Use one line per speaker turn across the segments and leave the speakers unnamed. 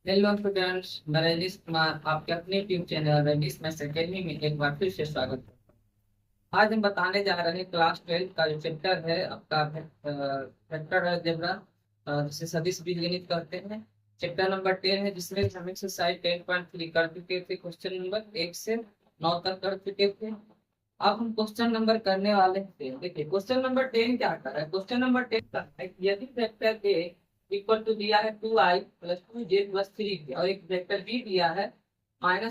Hello students, मैं रजनीश कुमार आपके अपने YouTube channel Rajneesh maths academy में एक बार फिर से स्वागत करता हूँ। आज हम बताने जा रहे हैं क्लास 12 का जो चैप्टर है आपका वेक्टर अलजेब्रा, जिसे सदिश बीजगणित कहते हैं। चैप्टर नंबर 10 है, जिसमें हम एक्सरसाइज 10.3 कर चुके थे। क्वेश्चन नंबर 1 से 9 तक कर चुके थे। अब हम क्वेश्चन नंबर करने वाले थे। देखिए क्वेश्चन नंबर 10 क्या कर रहा है। क्वेश्चन नंबर 10 का है कि यदि वेक्टर ए इक्वल टू दिया है 2i + 2j + 3 और एक वेक्टर बी दिया है -i +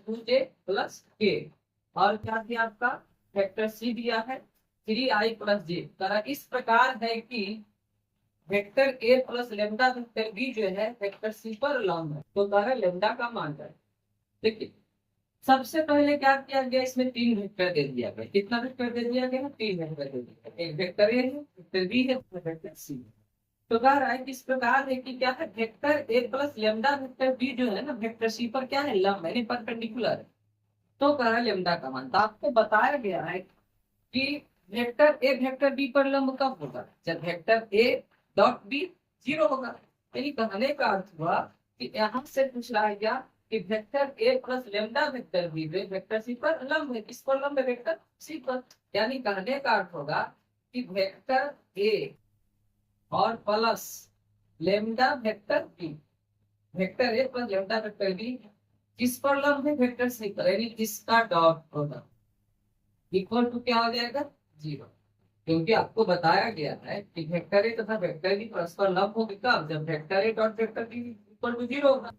2j + k, और क्या दिया आपका वेक्टर सी दिया है 3i + j। तरह इस प्रकार है कि vector A plus lambda vector B जो है वेक्टर सी पर लंब है, तो तरह लेमडा का मान है। देखिए सबसे पहले क्या किया गया, इसमें तीन वेक्टर दे दिया गया। कितना वेक्टर दे दिया गया? तीन वेक्टर दे दिया गया। एक वेक्टर ए है, वेक्टर बी है, वेक्टर सी है। तो कह रहा है किस प्रकार है कि क्या है, vector A plus lambda vector B जो है ना वेक्टर सी पर क्या है, लंब है, परपेंडिकुलर है। तो कह रहा है लेमडा का मान। तो आपको बताया गया है कि वेक्टर ए वेक्टर बी पर लंब कब होगा, जब वेक्टर ए डॉट बी 0 होगा। यानी कहने का अर्थ हुआ कि यहाँ से पूछ रहा है क्या कि vector A plus lambda vector B जो वेक्टर सी पर लंब है। किस पर लंब है? वेक्टर सी पर। यानी कहने का अर्थ होगा कि वेक्टर ए और plus lambda vector B, vector A plus lambda vector B किस पर लंब है? वेक्टर सी पर। यानी इसका डॉट प्रोडक्ट इक्वल टू क्या हो जाएगा? 0। क्योंकि आपको बताया गया है कि वेक्टर ए तथा वेक्टर बी परस्पर लंब होगी कब, जब vector A dot vector B equal to 0 होगा।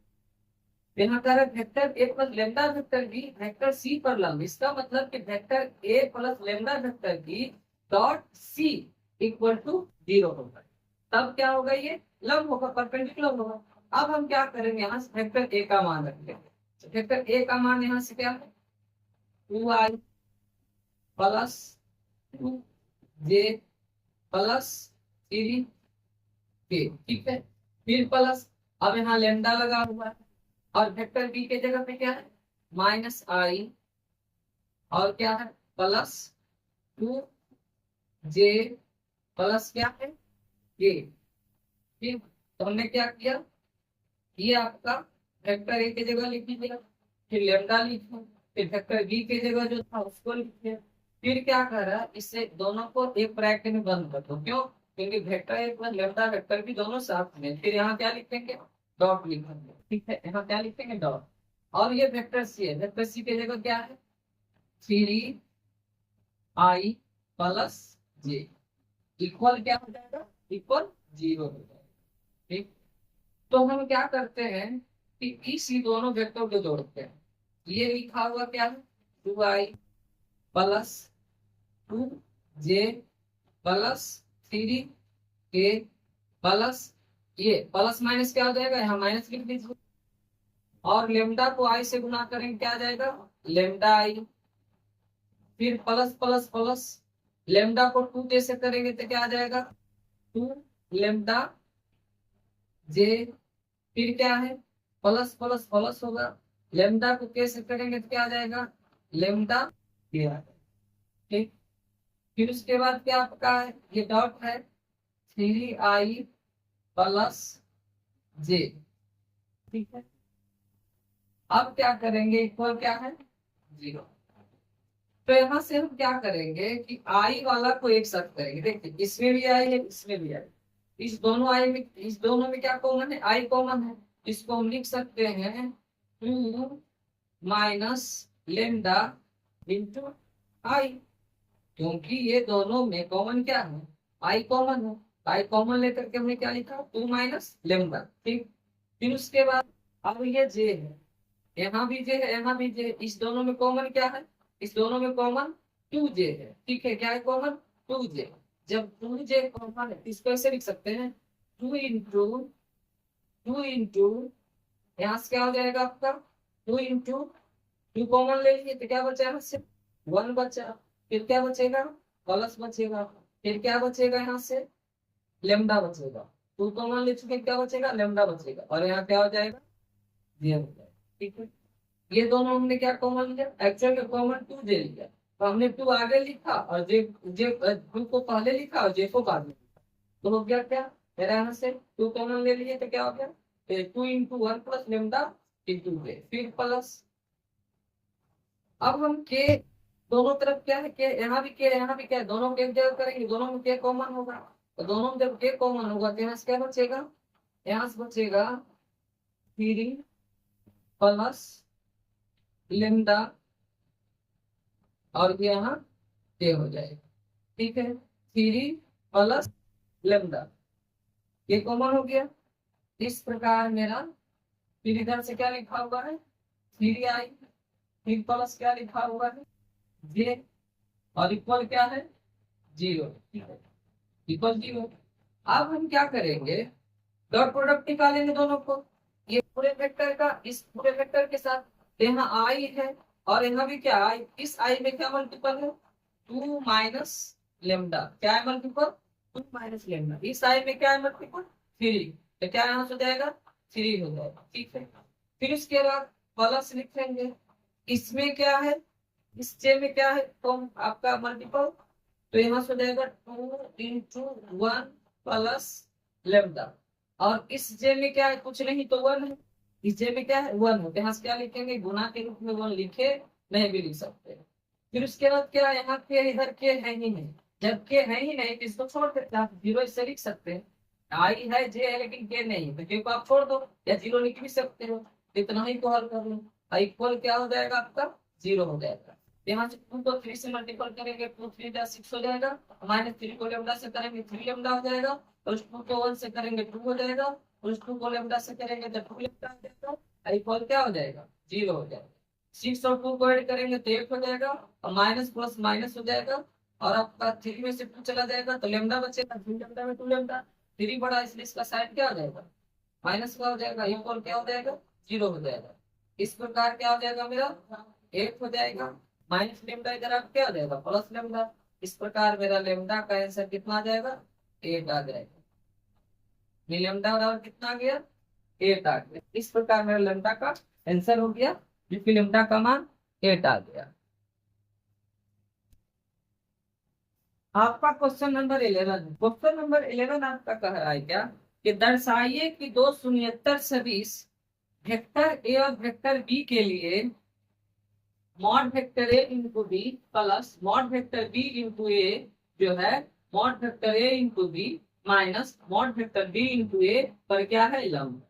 यहाँ कह रहा है vector A plus lambda vector B vector C पर लंब। इसका मतलब कि vector A plus lambda vector B dot C equal to 0 होगा। तब क्या होगा? ये लंब होगा, परपेंडिकुलर होगा। अब हम क्या करेंगे, यहाँ से वेक्टर ए का मान रखेंगे। वेक्टर ए का मान यहाँ से क्या है? 2i + 2j + 3k, ठीक है। फिर प्लस, अब यहाँ लेमडा लगा हुआ है, और वेक्टर बी के जगह पे क्या है? -i, और क्या है? +2j प्लस क्या है? k। ठीक, तो हमने क्या किया, ये आपका वेक्टर ए की जगह लिख दिया, फिर लेमडा लिखा, फिर वेक्टर बी की जगह जो था उसको लिखे। फिर क्या कर रहा है, इससे दोनों को एक ब्रैकेट में बंद कर दो। क्यों? क्योंकि vector A plus lambda vector B दोनों साथ में। फिर यहाँ क्या लिखेंगे? डॉट लिखेंगे, ठीक है। यहाँ क्या लिखेंगे? डॉट। और ये वेक्टर सी है, वेक्टर सी की जगह क्या है? 3i + j इक्वल क्या हो जाएगा? इक्वल 0 हो जाएगा। ठीक, तो हम क्या करते हैं कि इसी दोनों वेक्टर को जोड़ते हैं। ये लिखा हुआ क्या है? 2i + 2j + 3k प्लस, ये प्लस माइनस क्या हो जाएगा? यहाँ माइनस लिख दीजिए। और लेमडा को आई से गुना करेंगे, क्या आ जाएगा? Lambda I. फिर प्लस प्लस प्लस, लेमडा को 2 से करेंगे तो क्या आ जाएगा? 2 लेमडा जे। फिर क्या है? प्लस प्लस प्लस होगा। लेमडा को कैसे करेंगे तो क्या आ जाएगा? लेमडा के आ जाएगा। ठीक, फिर उसके बाद क्या आपका है? ये डॉट है 3i + j। ठीक है, अब क्या करेंगे? इक्वल क्या है? 0। तो यहाँ से हम क्या करेंगे कि आई वाला को एक साथ करेंगे। देखिए इसमें भी आई है, इसमें भी आई। इस दोनों आई में, इस दोनों में क्या कॉमन है? आई कॉमन है। इसको हम लिख सकते हैं 2 - लेमडा × आई, क्योंकि ये दोनों में कॉमन क्या है? आई कॉमन है। आई कॉमन लेकर के हमने क्या लिखा? 2 - लेमडा। ठीक, फिर उसके बाद अब ये जे है, यहाँ भी जे है, यहाँ भी जे है। इस दोनों में कॉमन क्या है? इस दोनों में कॉमन 2j है। ठीक है, क्या है कॉमन? 2j। जब 2j कॉमन है इसको ऐसे लिख सकते हैं 2 × 2 यहाँ से क्या हो जाएगा आपका? 2 × 2 कॉमन ले लीजिए तो क्या बचा? यहाँ से 1 बचा। फिर क्या बचेगा? प्लस बचेगा। फिर क्या बचेगा? यहाँ से लेमडा बचेगा। 2 कॉमन ले चुके, क्या बचेगा? लेमडा बचेगा। और यहाँ क्या हो जाएगा? 0 हो जाएगा। ठीक है, ये दोनों हमने क्या कॉमन लिया? एक्चुअल में कॉमन 2j लिया, तो हमने 2 आगे लिखा और जे जे 2 को पहले लिखा और जे को बाद में लिखा। तो हो गया क्या मेरा? यहाँ से 2 कॉमन ले लिए तो क्या हो गया? Two into one plus lambda into के, फिर प्लस। अब हम के दोनों तरफ क्या है, के यहाँ भी के यहाँ भी क्या है, दोनों के जगह करेंगे, दोनों में के कॉमन होगा, तो दोनों में जब के कॉमन होगा तो यहाँ से क्या बचेगा, यहाँ से बचेगा 3 प्लस लेमडा और यहाँ के हो जाएगा। ठीक है, 3 प्लस लेमडा, ये कॉमन हो गया। इस प्रकार मेरा फिर इधर से क्या लिखा हुआ है 3i, फिर प्लस क्या लिखा हुआ है जे, और इक्वल क्या है 0। ठीक है, इक्वल 0। अब हम क्या करेंगे, डॉट प्रोडक्ट निकालेंगे दोनों को, ये पूरे वेक्टर का इस पूरे वेक्टर के साथ। तो यहाँ आई है और यहाँ भी क्या आई, इस आई में क्या मल्टीपल है 2 माइनस लेमडा, क्या है मल्टीपल 2 माइनस लेमडा, इस आई में क्या है मल्टीपल 3, तो क्या यहाँ से हो जाएगा 3 हो जाएगा। ठीक है, फिर उसके बाद प्लस लिखेंगे, इसमें क्या है, इस जे में क्या है तो आपका मल्टीपल, तो यहाँ से हो जाएगा 2 इंटू 1 प्लस लेमडा, और इस जे में क्या है कुछ नहीं तो 1 है, इस जे में क्या है 1 है, यहाँ से क्या लिखेंगे गुना के रूप में 1 लिखे, नहीं भी लिख सकते। फिर उसके बाद क्या, यहाँ के इधर के है ही नहीं, जब के है ही नहीं तो इसको छोड़ देते हैं, 0 इससे लिख सकते हैं, आई है जे है लेकिन के नहीं, तो के को आप छोड़ दो या 0 लिख भी सकते हो, इतना ही को हल कर लो, इक्वल क्या हो जाएगा आपका 0 हो जाएगा। यहाँ से 2 को 3 से मल्टीपल करेंगे, 2 3 जा 6 हो जाएगा, माइनस 3 को लेमडा से करेंगे 3 लेमडा हो जाएगा, और उस 2 को 1 से करेंगे 2 हो जाएगा, और उस 2 को लेमडा से करेंगे तो 2 लेमडा हो जाएगा, इक्वल क्या हो जाएगा 0 हो जाएगा। 6 और 2 को ऐड करेंगे तो 1 हो जाएगा, और माइनस प्लस माइनस हो जाएगा, और आपका 3 में से 2 चला जाएगा तो लेमडा बचेगा, 3 लेमडा में 2 लेमडा, 3 बड़ा इसलिए इसका साइन क्या हो जाएगा माइनस का हो जाएगा, इक्वल क्या हो जाएगा 0 हो जाएगा। इस प्रकार क्या हो जाएगा मेरा 8 हो जाएगा, माइनस लेमडा इधर आप क्या हो जाएगा प्लस लेमडा। इस प्रकार मेरा लेमडा का आंसर कितना आ जाएगा 8 आ जाएगा। लेमडा बराबर कितना आ गया 8 आ गया। इस प्रकार मेरा लेमडा का आंसर हो गया, जिसकी लेमडा का मान 8 आ गया। आपका क्वेश्चन नंबर 11, क्वेश्चन नंबर 11 आपका कह रहा है क्या कि दर्शाइए कि दो शून्येतर सदिश वेक्टर ए और वेक्टर बी के लिए mod vector A into B plus mod vector B into A जो है mod vector A into B minus mod vector B into A पर क्या है लंब।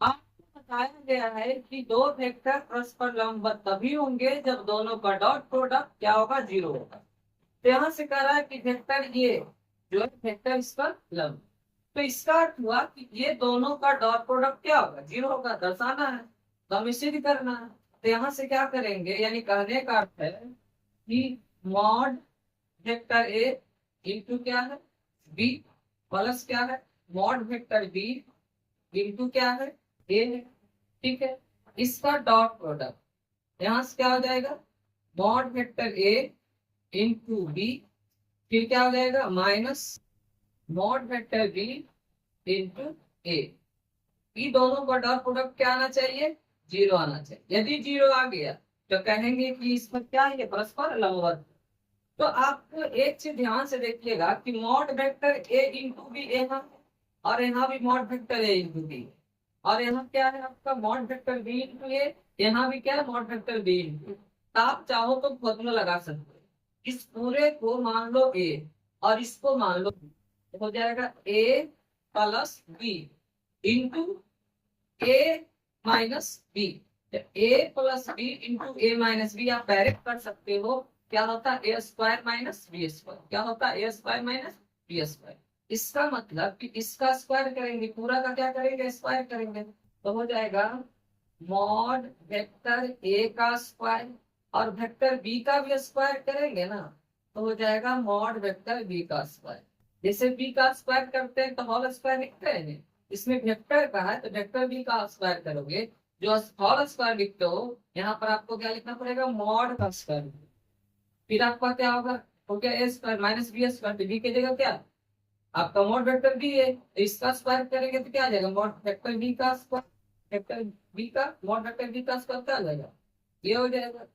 आपको बताया गया है कि दो वेक्टर परस्पर लंबवत तभी होंगे जब दोनों का डॉट प्रोडक्ट क्या होगा 0 होगा। तो यहाँ से कह रहा है कि वेक्टर ये जो है वेक्टर इस पर लंब, तो इसका अर्थ हुआ कि ये दोनों का डॉट प्रोडक्ट क्या होगा 0 होगा, दर्शाना है तो हमें सिद्ध करना है। तो यहाँ से क्या करेंगे, यानी कहने का अर्थ है कि मॉड वेक्टर ए इंटू क्या है बी प्लस क्या है मॉड वेक्टर बी इंटू क्या है ए है। ठीक है, इसका डॉट प्रोडक्ट यहाँ से क्या हो जाएगा mod vector A into B, फिर क्या हो जाएगा minus mod vector B into A. ये दोनों का डॉट प्रोडक्ट क्या आना चाहिए 0 आना चाहिए। यदि 0 आ गया तो कहेंगे कि इस पर क्या है परस्पर लंबवत। तो आपको एक चीज ध्यान से देखिएगा कि mod vector A into B यहाँ और यहाँ भी mod vector A into B, और यहाँ क्या है आपका mod vector B into A, यहाँ भी क्या है मॉड वेक्टर बी इंटू। आप चाहो तो फॉर्मूला लगा सकते हो, इस पूरे को मान लो ए और इसको मान लो बी, तो हो जाएगा ए प्लस बी इंटू ए माइनस बी। ए प्लस बी इंटू ए माइनस बी आप डायरेक्ट कर सकते हो, क्या होता है ए स्क्वायर माइनस बी स्क्वायर, क्या होता है ए स्क्वायर माइनस बी स्क्वायर। इसका मतलब कि इसका स्क्वायर करेंगे पूरा का क्या करेंगे स्क्वायर करेंगे, तो हो जाएगा मॉड वेक्टर ए का स्क्वायर और वेक्टर बी का भी स्क्वायर करेंगे ना, तो हो जाएगा मॉड वेक्टर बी का स्क्वायर। जैसे बी का स्क्वायर करते हैं तो होल स्क्वायर लिखते हैं, इसमें वेक्टर का है तो वेक्टर बी का स्क्वायर करोगे, जो होल स्क्वायर लिखते हो यहाँ पर आपको क्या लिखना पड़ेगा मॉड का स्क्वायर। फिर आपका क्या होगा हो गया ए स्क्वायर माइनस बी स्क्वायर, तो बी की जगह क्या आपका मॉड वेक्टर बी है, तो इसका स्क्वायर करेंगे तो क्या आ जाएगा मॉड वेक्टर बी का स्क्वायर, वेक्टर बी का मॉड वेक्टर बी का स्क्वायर क्या आ जाएगा ये हो जाएगा,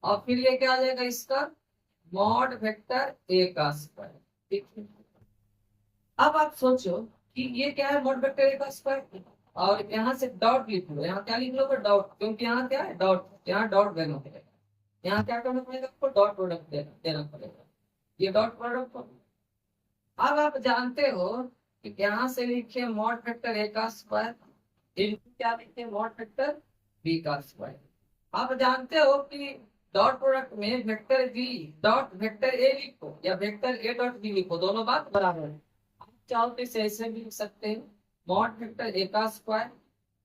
और फिर ये क्या आ जाएगा इसका मॉड वेक्टर ए का स्क्वायर। ठीक है, अब आप सोचो कि ये क्या है मॉड वेक्टर ए का स्क्वायर, और यहाँ से डॉट लिख लो, यहाँ क्या लिख लो डॉट, क्योंकि यहाँ क्या है डॉट, यहाँ डॉट देना पड़ेगा, यहाँ क्या करना पड़ेगा आपको डॉट प्रोडक्ट देना पड़ेगा, ये डॉट प्रोडक्ट। अब आप जानते हो कि यहाँ से लिखे मॉड वेक्टर ए का स्क्वायर इनटू क्या लिखे मॉड वेक्टर बी का स्क्वायर। आप जानते हो कि डॉट प्रोडक्ट में vector B dot vector A लिखो या वेक्टर ए डॉट बी लिखो, दोनों बात बराबर है। आप चाहो तो इसे ऐसे भी लिख सकते हैं मॉड वेक्टर ए का स्क्वायर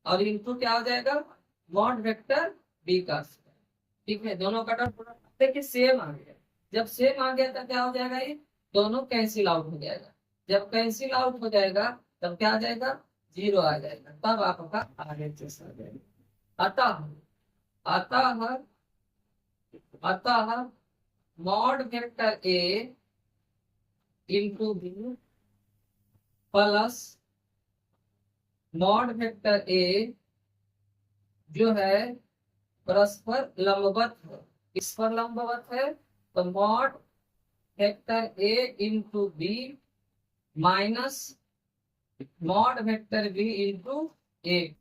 और इनटू क्या हो जाएगा मॉड वेक्टर बी का स्क्वायर। ठीक है, दोनों का डॉट प्रोडक्ट देखिए सेम आ गया, जब सेम आ गया तो क्या हो जाएगा, ये दोनों कैंसिल आउट हो जाएगा, जब कैंसिल आउट हो जाएगा तब क्या आ जाएगा जीरो आ जाएगा, तब आपका RHS आ जाएगा। अतः अतः अतः mod vector A into B plus mod vector A जो है परस्पर लंबवत है, इस पर लंबवत है, तो mod vector A into B minus mod vector B into A,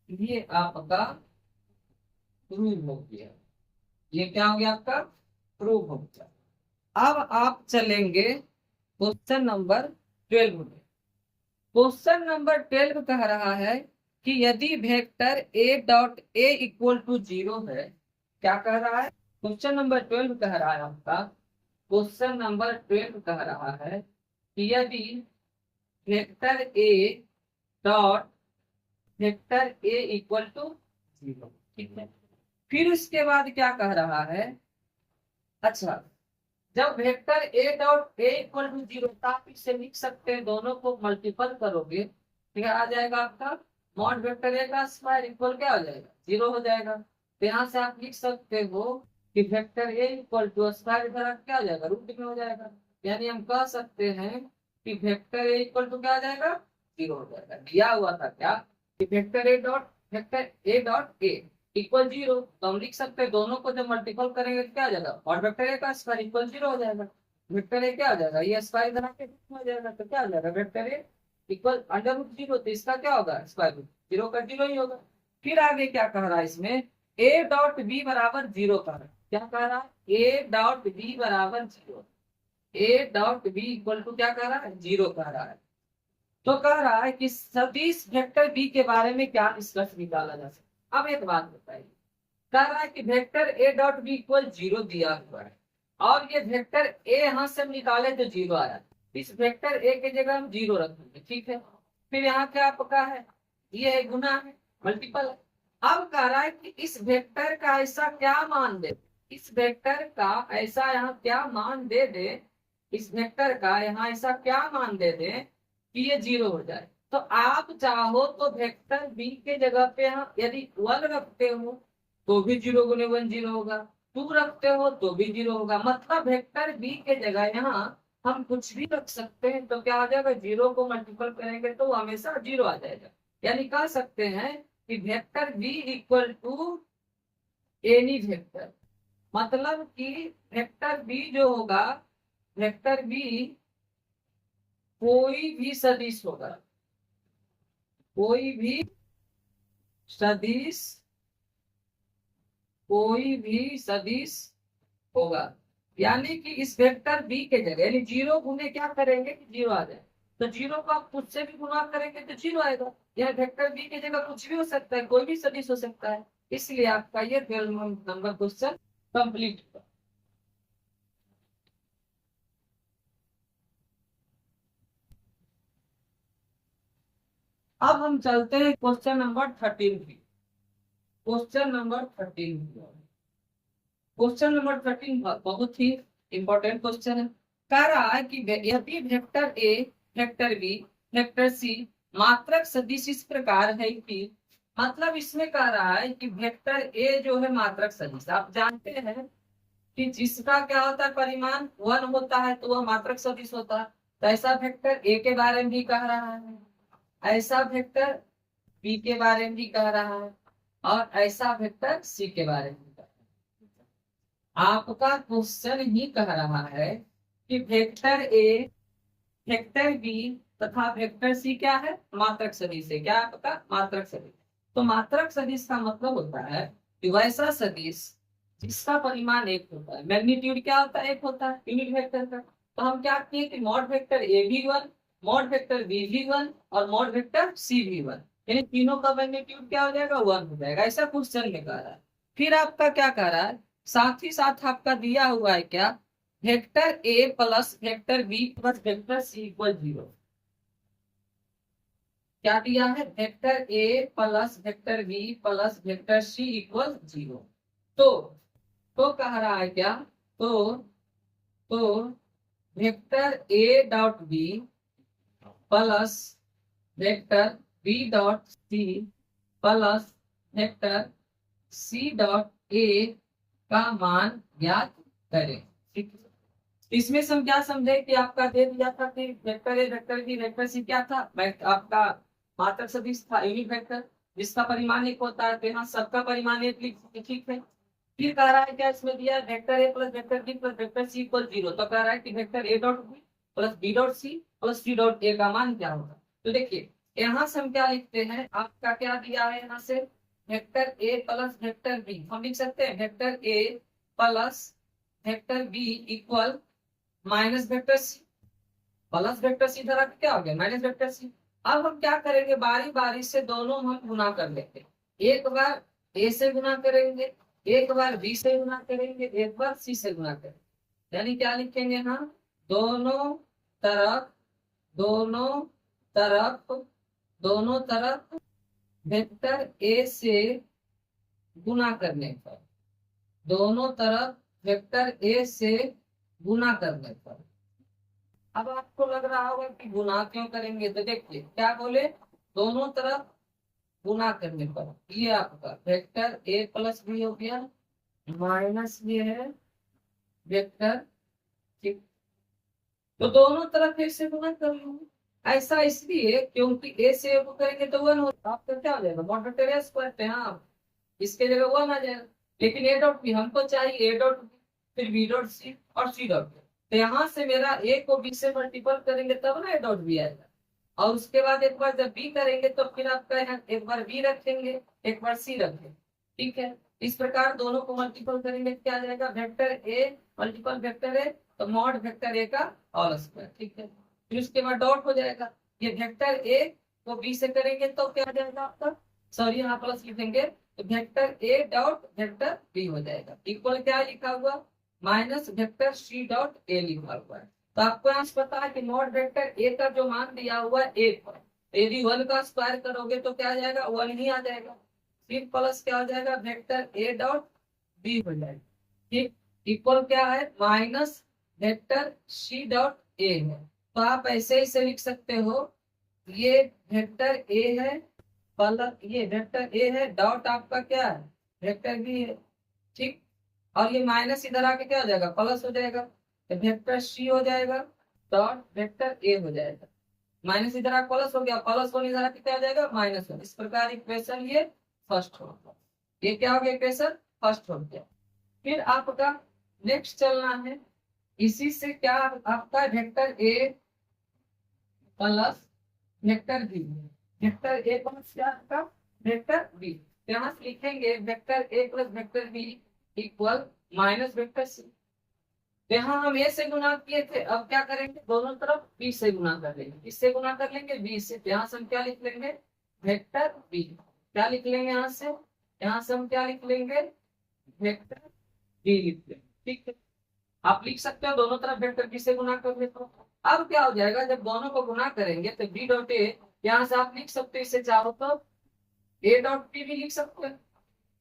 ये आपका प्रूव हो गया। ये क्या हो गया आपका प्रूव हो गया। अब आप चलेंगे क्वेश्चन नंबर 12 में। क्वेश्चन नंबर 12 कह रहा है कि यदि vector A dot A equal to 0 है, क्या कह रहा है क्वेश्चन नंबर 12 कह रहा है आपका, क्वेश्चन नंबर 12 कह रहा है कि यदि vector A dot vector A equal to 0, ठीक है। फिर उसके बाद क्या कह रहा है, अच्छा जब vector A dot A equal to 0 आप इसे लिख सकते हैं, दोनों को मल्टीपल करोगे ठीक है, आ जाएगा आपका मॉड वेक्टर ए का स्क्वायर इक्वल क्या हो जाएगा 0 हो जाएगा। तो यहाँ से आप लिख सकते हो कि vector A equal to square इधर क्या हो जाएगा रूट में हो जाएगा, यानी हम कह सकते हैं कि वेक्टर ए इक्वल टू क्या आ जाएगा 0 हो जाएगा। दिया हुआ था क्या कि vector A dot A equal 0, तो हम लिख सकते हैं दोनों को जब मल्टीपल करेंगे तो क्या हो जाएगा और वेक्टर ए का स्क्वायर इक्वल 0 हो जाएगा। वेक्टर ए क्या हो जाएगा ये स्क्वायर इधर आके हो जाएगा, तो क्या हो जाएगा vector A equal under root 0, तो इसका क्या होगा स्क्वायर रूट 0 का 0 ही होगा। फिर आगे क्या कह रहा है इसमें ए डॉट बी बराबर 0 कह रहा है, क्या कह रहा है ए डॉट बी बराबर 0, A dot B equal to क्या कह रहा है 0 कह रहा है। तो कह रहा है कि सदिश वेक्टर बी के बारे में क्या निष्कर्ष निकाला जा सकता है। अब एक बात बताइए, कह रहा है कि vector A dot B equal 0 दिया हुआ है और ये वेक्टर ए यहाँ से निकाले तो 0 आया, इस वेक्टर ए के जगह हम 0 रखेंगे, ठीक है। फिर यहाँ क्या आपका है ये है गुना है मल्टीपल है। अब कह रहा है कि इस वेक्टर का ऐसा क्या मान दे, इस वेक्टर का ऐसा यहाँ क्या मान दे दे, इस वेक्टर का यहाँ ऐसा क्या मान दे दे कि ये 0 हो जाए। तो आप चाहो तो वेक्टर बी के जगह पे यहाँ यदि 1 रखते हो तो भी 0 गुने 1 0 होगा, 2 रखते हो तो भी 0 होगा, मतलब वेक्टर बी के जगह यहाँ हम कुछ भी रख सकते हैं, तो क्या आ जाएगा 0 को मल्टीपल करेंगे तो हमेशा 0 आ जाएगा। यानी कह सकते हैं कि vector B equal to any vector, मतलब कि वेक्टर बी जो होगा वेक्टर बी कोई भी सदिश होगा, कोई भी सदिश होगा, यानी कि इस वेक्टर बी के जगह यानी 0 गुने क्या करेंगे कि 0 आ जाए, तो 0 को आप खुद से भी गुना करेंगे तो 0 आएगा। यह वेक्टर बी के जगह कुछ भी हो सकता है, कोई भी सदिश हो सकता है, इसलिए आपका ये 12 नंबर क्वेश्चन कंप्लीट हुआ। अब हम चलते हैं क्वेश्चन नंबर 13 की। क्वेश्चन नंबर 13 क्वेश्चन नंबर 13 बहुत ही इंपॉर्टेंट क्वेश्चन है। कह रहा है कि यदि vector A vector B vector C मात्रक सदिश इस प्रकार है कि, मतलब इसमें कह रहा है कि वेक्टर ए जो है मात्रक सदिश, आप जानते हैं कि जिसका क्या होता है परिमाण 1 होता है तो वह मात्रक सदिश होता है, तो ऐसा वेक्टर ए के बारे में भी कह रहा है, ऐसा वेक्टर बी के बारे में भी कह रहा है और ऐसा वेक्टर सी के बारे में। आपका क्वेश्चन ही कह रहा है कि वेक्टर ए वेक्टर बी तथा वेक्टर सी क्या है, मात्रक सदिश है। क्या आपका मात्रक सदिश। तो मात्रक सदिश का मतलब होता है कि वैसा सदिश जिसका परिमाण एक होता है। मैग्नीट्यूड क्या होता है, एक होता है यूनिट वेक्टर का। तो हम क्या किए कि मॉड वेक्टर ए भी वन, मॉड वेक्टर बी भी वन और मॉड वेक्टर सी भी वन, यानी तीनों का मैग्नीट्यूड क्या हो जाएगा, वन हो जाएगा। ऐसा क्वेश्चन में कह रहा है। फिर आपका क्या कह रहा है, साथ ही साथ आपका दिया हुआ है क्या, vector A plus vector B plus vector C equal zero. क्या दिया है, vector A plus vector B plus vector C equal zero. तो कह रहा है क्या, तो तो vector A dot B plus vector B dot C plus vector C dot A का मान ज्ञात करें। ठीक है। इसमें से हम क्या समझे कि आपका दे दिया था कि vector A vector B vector C क्या था, आपका मात्रक सदिश था, यूनिट वेक्टर जिसका परिमाण एक होता है। तो यहाँ सबका परिमाण एक लिख, ठीक है। फिर कह रहा है क्या, इसमें दिया vector A plus vector B plus vector C equal zero. तो कह रहा है कि vector A dot B plus B dot C plus C dot A का मान क्या होगा। तो देखिए यहाँ से हम क्या लिखते हैं, आपका क्या दिया है, यहाँ से vector A plus vector B हम लिख सकते हैं vector A plus vector B equal minus vector C plus vector C तरह क्या हो गया, माइनस वेक्टर सी। अब हम क्या करेंगे, बारी बारी से दोनों हम गुना कर लेंगे। एक बार ए से गुना करेंगे, एक बार बी से गुना करेंगे, एक बार सी से गुना करेंगे। यानी क्या लिखेंगे हम, दोनों तरफ दोनों तरफ दोनों तरफ वेक्टर ए से गुना करने पर, दोनों तरफ वेक्टर ए से गुना करने पर। अब आपको लग रहा होगा कि गुना क्यों करेंगे, तो देखिए क्या बोले, दोनों तरफ गुना करने पर ये आपका वेक्टर ए प्लस बी हो गया माइनस ये है वेक्टर, ठीक। तो दोनों तरफ ए से गुना कर लूंगी। ऐसा इसलिए क्योंकि ए से ए को करेंगे तो वन होगा, आपका क्या हो जाएगा, मॉड वेक्टर ए स्क्वायर पे, हाँ इसके जगह वन आ जाएगा। लेकिन ए डॉट बी हमको चाहिए, ए डॉट बी फिर बी डॉट सी और सी डॉट बी। तो यहाँ से मेरा ए को बी से मल्टीपल करेंगे तब ना ए डॉट बी आएगा। और उसके बाद एक बार जब बी करेंगे तो फिर आपका यहाँ एक बार बी रखेंगे, एक बार सी रखेंगे, ठीक है। इस प्रकार दोनों को मल्टीपल करेंगे क्या आ जाएगा, vector A multiple vector A, तो मॉड वेक्टर ए का होल स्क्वायर, ठीक है। फिर उसके बाद डॉट हो जाएगा, ये वेक्टर ए को बी से करेंगे तो क्या आ जाएगा आपका, सॉरी यहाँ प्लस लिखेंगे, तो vector A dot vector B हो जाएगा इक्वल क्या लिखा हुआ, minus vector C dot A लिखा हुआ है। तो आपको यहाँ से पता है कि मॉड वेक्टर ए का जो मान दिया हुआ है एक पर, यदि वन का स्क्वायर करोगे तो क्या आ जाएगा, वन ही आ जाएगा। फिर प्लस क्या हो जाएगा, वेक्टर ए डॉट बी हो जाएगा, ठीक। इक्वल क्या है, minus vector C dot A है। तो आप ऐसे ही से लिख सकते हो, ये वेक्टर ए है प्लस ये वेक्टर ए है डॉट आपका क्या है, वेक्टर बी है, ठीक। और ये माइनस इधर आके क्या हो जाएगा, प्लस हो जाएगा, तो वेक्टर सी हो जाएगा डॉट वेक्टर ए हो जाएगा। माइनस इधर आके प्लस हो गया, प्लस वन इधर आके क्या हो जाएगा, माइनस वन। इस प्रकार इक्वेशन ये फर्स्ट हो गया, ये क्या हो गया, इक्वेशन फर्स्ट हो गया। फिर आपका नेक्स्ट चलना है, इसी से क्या आपका vector A plus vector B, vector A plus क्या आपका वेक्टर बी। यहाँ से लिखेंगे vector A plus vector B equal minus vector C. यहाँ हम ए से गुना किए थे, अब क्या करेंगे, दोनों तरफ बी से गुना कर लेंगे, किससे गुना कर लेंगे, बी से। यहाँ से हम क्या लिख लेंगे, वेक्टर बी। क्या लिख लेंगे यहाँ से हम क्या लिख लेंगे, वेक्टर बी लिख लेंगे, ठीक है। आप लिख सकते हो दोनों तरफ वेक्टर बी से गुना कर ले। तो अब क्या हो जाएगा, जब दोनों को गुना करेंगे तो बी डॉट ए, यहाँ से आप लिख सकते हो इसे चारों तरफ ए डॉट बी भी लिख सकते हैं,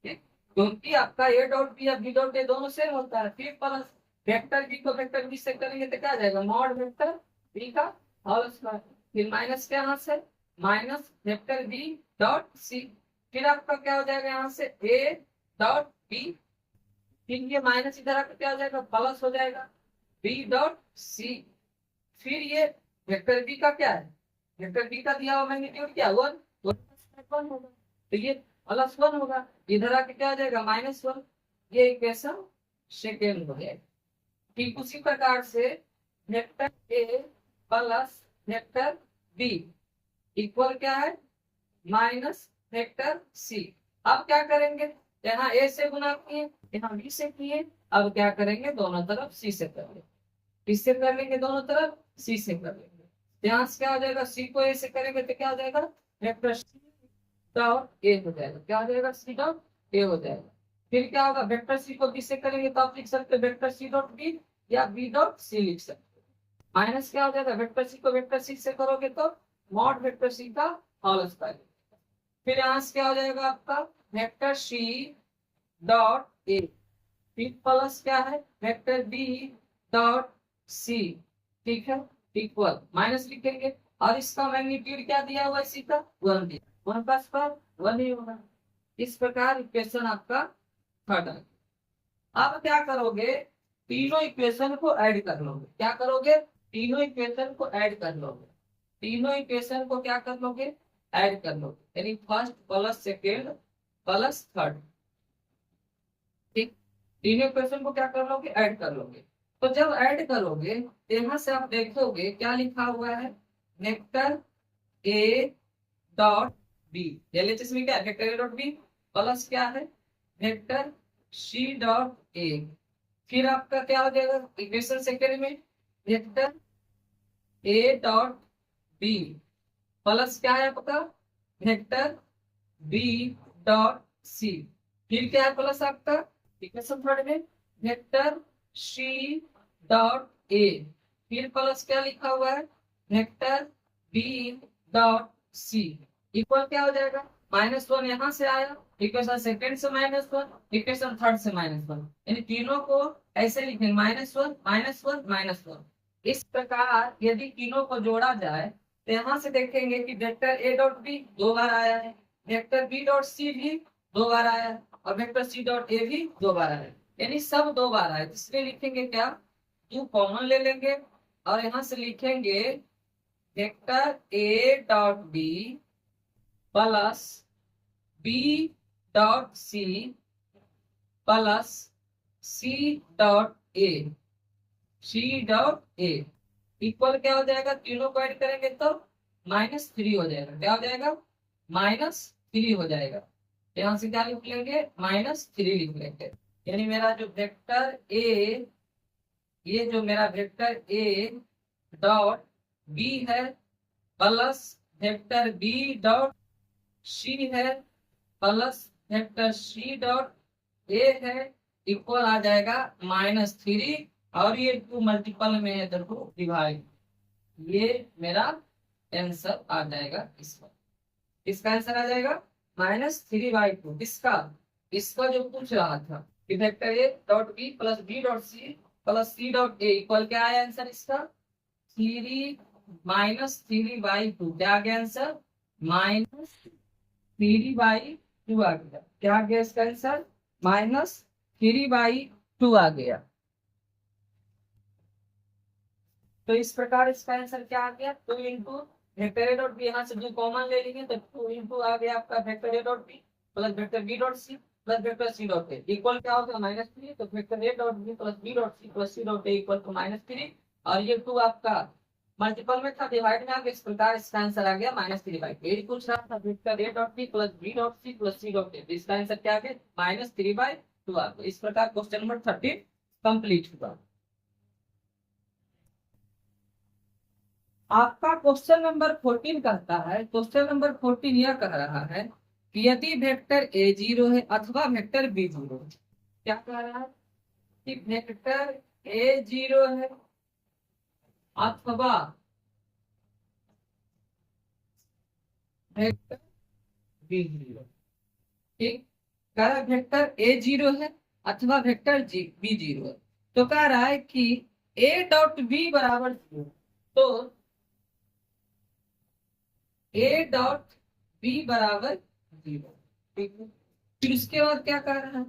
ठीक? क्योंकि आपका ए डॉट बी या बी डॉट ए दोनों सेम होता है। फिर प्लस वेक्टर बी को वेक्टर बी से करेंगे तो क्या आ जाएगा, मॉड वेक्टर बी का होल स्क्वायर। फिर माइनस क्या, यहाँ से minus vector B dot C. फिर आपका क्या हो जाएगा, यहाँ से ए डॉट बी, फिर ये माइनस इधर आकर क्या हो जाएगा, प्लस हो जाएगा बी डॉट सी। फिर ये वेक्टर बी का क्या है, वेक्टर बी का दिया हुआ मैग्नीट्यूड क्या, वन होगा, तो ये प्लस वन होगा, इधर आके क्या हो जाएगा, माइनस वन। ये इक्वेशन सेकेंड हो जाएगा। ठीक उसी प्रकार से vector A plus vector B equal क्या है माइनस वेक्टर सी। अब क्या करेंगे, यहाँ ए से गुना किए, यहाँ बी से किए, अब क्या करेंगे दोनों तरफ सी से कर लेंगे, किससे कर लेंगे दोनों तरफ सी से कर लेंगे। यहाँ से क्या हो जाएगा, सी को ए से करेंगे तो क्या हो जाएगा वेक्टर सी डॉट ए हो जाएगा, क्या हो जाएगा सी डॉट ए हो जाएगा। फिर क्या होगा, वेक्टर सी को बी से करेंगे तो आप लिख सकते हो वेक्टर सी डॉट बी या बी डॉट सी लिख सकते हो। माइनस क्या हो जाएगा, वेक्टर सी को वेक्टर सी से करोगे तो मॉड वेक्टर सी का होल स्क्वायर। फिर यहाँ से क्या हो जाएगा आपका वेक्टर सी डॉट ए, फिर प्लस क्या है वेक्टर बी डॉट सी, ठीक है, इक्वल माइनस लिखेंगे और इसका मैग्नीट्यूड क्या दिया हुआ है सी का 1 दिया, 1 का स्क्वायर 1 ही होगा। इस प्रकार इक्वेशन आपका थर्ड है। अब क्या करोगे, तीनों इक्वेशन को ऐड कर लोगे, क्या करोगे तीनों इक्वेशन को ऐड कर लोगे, तीनों इक्वेशन को क्या कर लोगे ऐड कर लोगे, यानी first plus second plus third, ठीक, तीनों इक्वेशन को क्या कर लोगे ऐड कर लोगे। तो जब ऐड करोगे यहाँ से आप देखोगे क्या लिखा हुआ है vector A dot B, LHS में क्या vector A dot B plus क्या है वेक्टर सी डॉट ए, फिर आपका क्या हो जाएगा इक्वेशन सेकेंड में vector A dot B plus क्या है आपका वेक्टर बी डॉट सी, फिर क्या है प्लस आपका इक्वेशन थर्ड में वेक्टर सी डॉट ए, फिर प्लस क्या लिखा हुआ है vector B dot C, equal क्या हो जाएगा -1 यहाँ से आया, इक्वेशन सेकंड से -1, इक्वेशन थर्ड से -1, यानी तीनों को ऐसे लिखेंगे -1 -1 -1। इस प्रकार यदि तीनों को जोड़ा जाए तो यहाँ से देखेंगे कि वेक्टर ए डॉट बी 2 बार आया है, वेक्टर बी डॉट सी भी 2 बार आया है और वेक्टर सी डॉट ए भी 2 बार आया है, यानी सब 2 बार आए, इसलिए लिखेंगे क्या यू कॉमन ले लेंगे और यहाँ से लिखेंगे vector A dot B plus B dot C plus C dot A, C dot A equal क्या हो जाएगा, तीनों को ऐड करेंगे तो -3 हो जाएगा, क्या हो जाएगा -3 हो जाएगा। यहाँ से क्या लिख लेंगे -3 लिख लेंगे, यानी मेरा जो वेक्टर ए, ये जो मेरा वेक्टर ए डॉट बी है plus vector B dot C है plus vector C dot A है, इक्वल आ जाएगा -3 और ये 2 मल्टीपल में इधर को डिवाइड, ये मेरा आंसर आ जाएगा इसका, इसका आंसर आ जाएगा -3/2। इसका जो पूछ रहा था कि vector A dot B plus B dot C plus C dot A equal क्या आया आंसर इसका 3 -3/2, क्या आ गया आंसर -3/2 आ गया, क्या आ गया इसका आंसर -3/2 आ गया। तो इस प्रकार इसका आंसर क्या आ गया 2 into vector A dot B, यहाँ से जो कॉमन ले लेंगे तो 2 इंटू आ गया आपका vector A dot B plus vector B dot C plus vector C dot A equal क्या होगा -3, तो vector A dot B plus B dot C plus C dot A equal to -3 और ये 2 आपका मल्टीपल में था डिवाइड में आ गया, इस प्रकार इसका आंसर आ गया -3/2। ये पूछ रहा था vector A dot B plus B dot C plus C dot A, इसका आंसर क्या आ गया -3/2 आ गया। इस प्रकार क्वेश्चन नंबर 13 कंप्लीट हुआ। आपका क्वेश्चन नंबर 14 कहता है, क्वेश्चन नंबर 14 यह कह रहा है कि यदि वेक्टर ए 0 है अथवा वेक्टर बी 0 है, क्या कह रहा है कि वेक्टर ए 0 है अथवा वेक्टर बी 0, ठीक, कह रहा है वेक्टर ए 0 है अथवा वेक्टर बी 0 है, तो कह रहा है कि ए डॉट बी बराबर 0, तो ए डॉट बी बराबर 0, ठीक है। फिर उसके बाद क्या कह रहा है,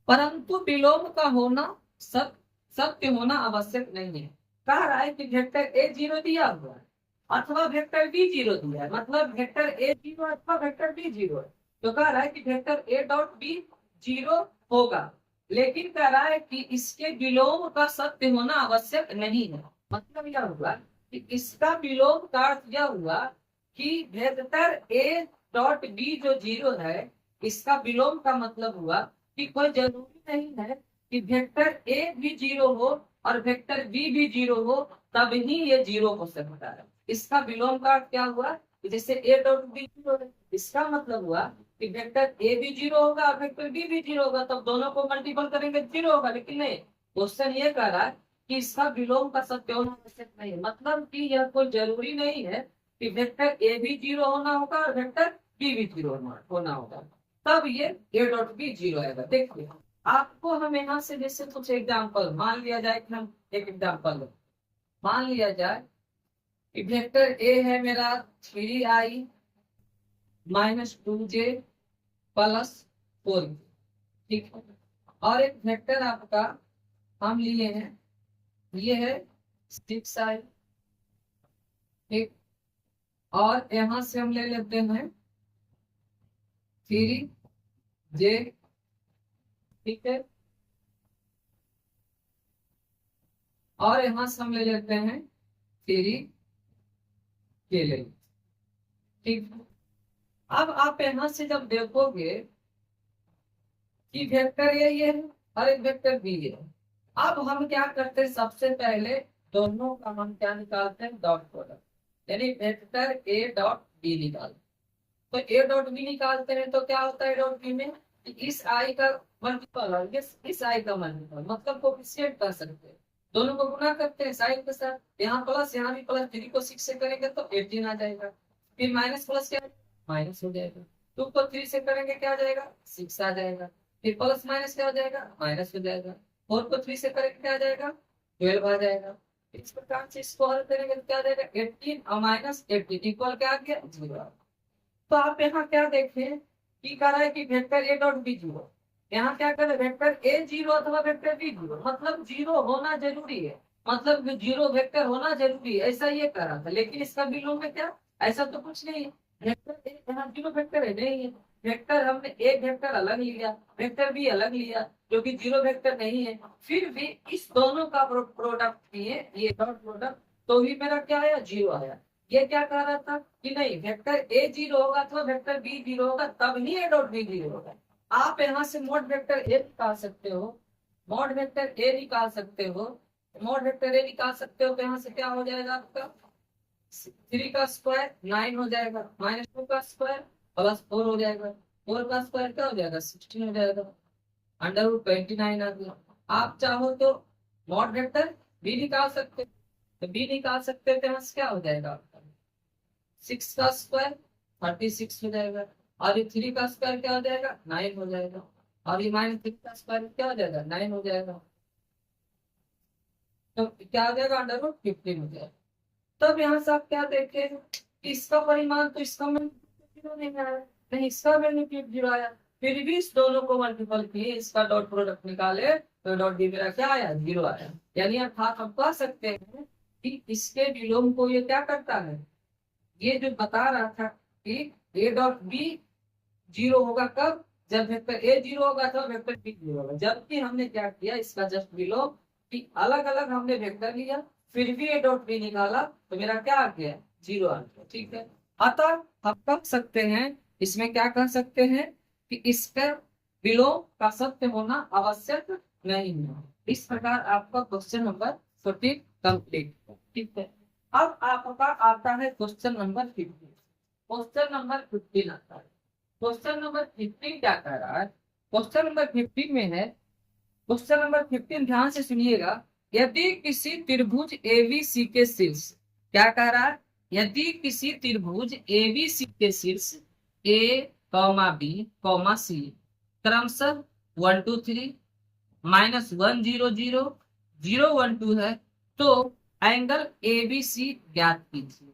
परंतु विलोम का होना सत्य होना आवश्यक नहीं है। कह रहा है कि वेक्टर ए 0 दिया हुआ है अथवा वेक्टर बी 0 दिया है, मतलब वेक्टर ए 0 अथवा वेक्टर बी 0 है, तो कह रहा है कि वेक्टर ए डॉट बी 0 होगा, लेकिन कह रहा है कि इसके विलोम का सत्य होना आवश्यक नहीं है। मतलब यह हुआ कि इसका विलोम का अर्थ यह हुआ कि वेक्टर ए डॉट बी जो 0 है, इसका विलोम का मतलब हुआ कि कोई जरूरी नहीं है कि वेक्टर ए भी 0 हो और वेक्टर बी भी 0 हो तब ही ये 0 हो सकता है। इसका विलोम का अर्थ क्या हुआ कि जैसे ए डॉट बी 0 है, इसका मतलब हुआ कि वेक्टर ए भी 0 होगा और वेक्टर बी भी 0 होगा, तब दोनों को मल्टीपल करेंगे 0 होगा। लेकिन नहीं, क्वेश्चन ये कह रहा है कि इसका विलोम का सत्य होना आवश्यक नहीं है, मतलब कि यह कोई जरूरी नहीं है कि वेक्टर ए भी 0 होना होगा और वेक्टर बी भी 0 होना होगा, तब ये ए डॉट बी 0 आएगा। देखिए आपको हम यहाँ से जैसे कुछ एग्जाम्पल मान लिया जाए कि हम एक एग्जाम्पल मान लिया जाए कि वेक्टर ए है मेरा 3i माइनस 2j प्लस 4, ठीक है। और एक वेक्टर आपका हम लिए हैं, ये है 6i, ठीक। और यहां से हम ले लेते हैं 3j, ठीक है। और यहां से हम ले लेते हैं 3k ले, ठीक। अब आप यहां से जब देखोगे कि वेक्टर ये है और एक वेक्टर बी है, अब हम क्या करते हैं, सबसे पहले दोनों का हम क्या निकालते हैं, डॉट प्रोडक्ट, यानी वेक्टर ए डॉट बी निकालते। तो ए डॉट बी निकालते हैं तो क्या होता है डॉट बी में, इस आई का मल्टीपल और इस आई का मल्टीपल, मतलब कोफिशिएंट कर सकते हैं, दोनों को गुना करते हैं साइन के साथ, यहाँ प्लस यहाँ भी प्लस, 3 को 6 से करेंगे तो 18 आ जाएगा, फिर माइनस प्लस क्या माइनस हो जाएगा, 2 को 3 से करेंगे क्या आ जाएगा 6 आ जाएगा, फिर प्लस माइनस क्या हो जाएगा माइनस हो जाएगा, 4 को 3 से करेंगे क्या आ जाएगा 12 आ जाएगा। इस प्रकार से इसको हल करेंगे तो क्या आ जाएगा 18 और माइनस 18 इक्वल क्या आ गया 0। तो आप यहाँ क्या देखें कि कह रहा है कि वेक्टर ए डॉट बी 0, यहाँ क्या कर रहे वेक्टर ए 0 अथवा वेक्टर बी 0, मतलब 0 होना जरूरी है, मतलब 0 वेक्टर होना जरूरी है, ऐसा ये कह रहा था। लेकिन इसका विलोम में क्या, ऐसा तो कुछ नहीं है, वेक्टर ए यहाँ 0 वेक्टर है नहीं है, वेक्टर हमने एक वेक्टर अलग लिया, वेक्टर बी अलग लिया जो कि 0 वेक्टर नहीं है, फिर भी इस दोनों का प्रोडक्ट लिए ये डॉट प्रोडक्ट, तो भी मेरा क्या आया 0 आया। ये क्या कह रहा था कि नहीं वेक्टर ए 0 होगा तो वेक्टर बी 0 होगा तब ही ए डॉट बी 0 होगा। आप यहाँ से मॉड वेक्टर ए निकाल सकते हो, मॉड वेक्टर ए निकाल सकते हो, मॉड वेक्टर ए निकाल सकते हो, तो यहाँ से क्या हो जाएगा आपका 3 का स्क्वायर 9 हो जाएगा, माइनस 2 का स्क्वायर प्लस 4 हो जाएगा, 4 का स्क्वायर क्या हो जाएगा 16 हो जाएगा, अंडर रूट 29 आ गया। आप चाहो तो मॉड वेक्टर बी निकाल सकते हो, तो बी निकाल सकते हो तो यहाँ से क्या हो जाएगा आपका 6 का स्क्वायर 36 हो जाएगा, और ये 3 का स्क्वायर क्या हो जाएगा 9 हो जाएगा, और ये माइनस 3 का स्क्वायर क्या हो जाएगा 9 हो जाएगा, तो क्या हो जाएगा अंडर रूट 15 हो जाएगा। तब यहाँ से आप क्या देखें, इसका परिमाण तो इसका मैग्नीट्यूड नहीं आया, नहीं इसका मैग्नीट्यूड 0 आया, फिर भी इस दोनों को मल्टीपल किए, इसका डॉट प्रोडक्ट निकाले तो डॉट डी मेरा क्या आया 0 आया। यानी अर्थात हम कह सकते हैं कि इसके विलोम को ये क्या करता है, ये जो बता रहा था कि ए डॉट बी 0 होगा कब, जब वेक्टर ए 0 होगा तो वेक्टर बी 0 होगा, जबकि हमने क्या किया इसका जस्ट विलोम कि अलग अलग हमने वेक्टर लिया फिर भी ए डॉट बी निकाला तो मेरा क्या आ गया 0 आ गया, ठीक है। अतः हम कह सकते हैं, इसमें क्या कह सकते हैं कि इसका विलोम का सत्य होना आवश्यक नहीं है। इस प्रकार आपका क्वेश्चन नंबर 14 कंप्लीट, ठीक है। अब आपका आता है क्वेश्चन नंबर 15। क्वेश्चन नंबर 15 आता है, क्वेश्चन नंबर 15 क्या कह रहा है, क्वेश्चन नंबर 15 में है, क्वेश्चन नंबर 15 ध्यान से सुनिएगा, यदि किसी त्रिभुज एबीसी के शीर्ष, क्या कह रहा है, यदि किसी त्रिभुज एबीसी के शीर्ष ए कॉमा बी कॉमा सी क्रमशः 1 2 3 माइनस 1 0 0 0 1 2 है, तो एंगल एबीसी ज्ञात कीजिए।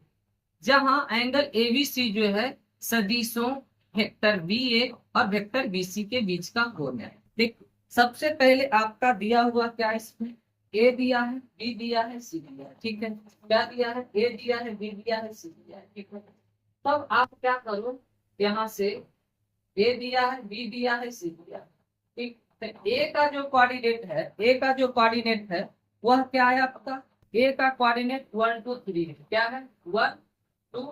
जहां एंगल एबीसी जो है सदिशों वेक्टर बी ए और वेक्टर बीसी के बीच का कोण है। देखो सबसे पहले आपका दिया हुआ क्या है, इसमें ए दिया है बी दिया है सी दिया है, ठीक है। क्या दिया है ए दिया है बी दिया है सी दिया है, ठीक है। तब आप क्या करो, यहाँ से ए दिया है बी दिया है सी दिया है, ठीक। तो ए का जो कोऑर्डिनेट है, ए का जो कोऑर्डिनेट है वह क्या है आपका ए का कोऑर्डिनेट 1 2 3 है, क्या है 1 2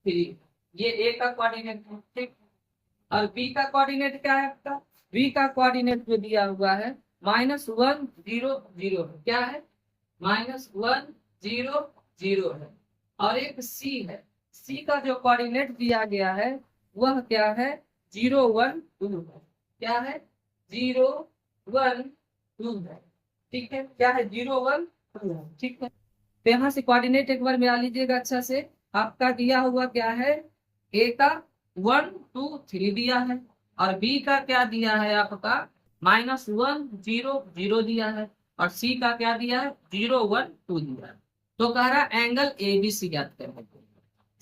3, ये ए का कोऑर्डिनेट है, ठीक। और बी का कोऑर्डिनेट क्या है आपका, बी का कोऑर्डिनेट जो दिया हुआ है -1 0 0 है, क्या है -1 0 0 है। और एक सी है, सी का जो कोऑर्डिनेट दिया गया है वह क्या है 0 1 2 है, क्या है 0 1 2 है, ठीक है, क्या है 0 1 2 है, ठीक है। तो यहाँ से कोऑर्डिनेट एक बार मिला लीजिएगा अच्छा से। आपका दिया हुआ क्या है, ए का 1 2 3 दिया है, और बी का क्या दिया है आपका -1 0 0 दिया है, और सी का क्या दिया है 0 1 2 दिया है। तो कह रहा एंगल ए बी सी ज्ञात करने को,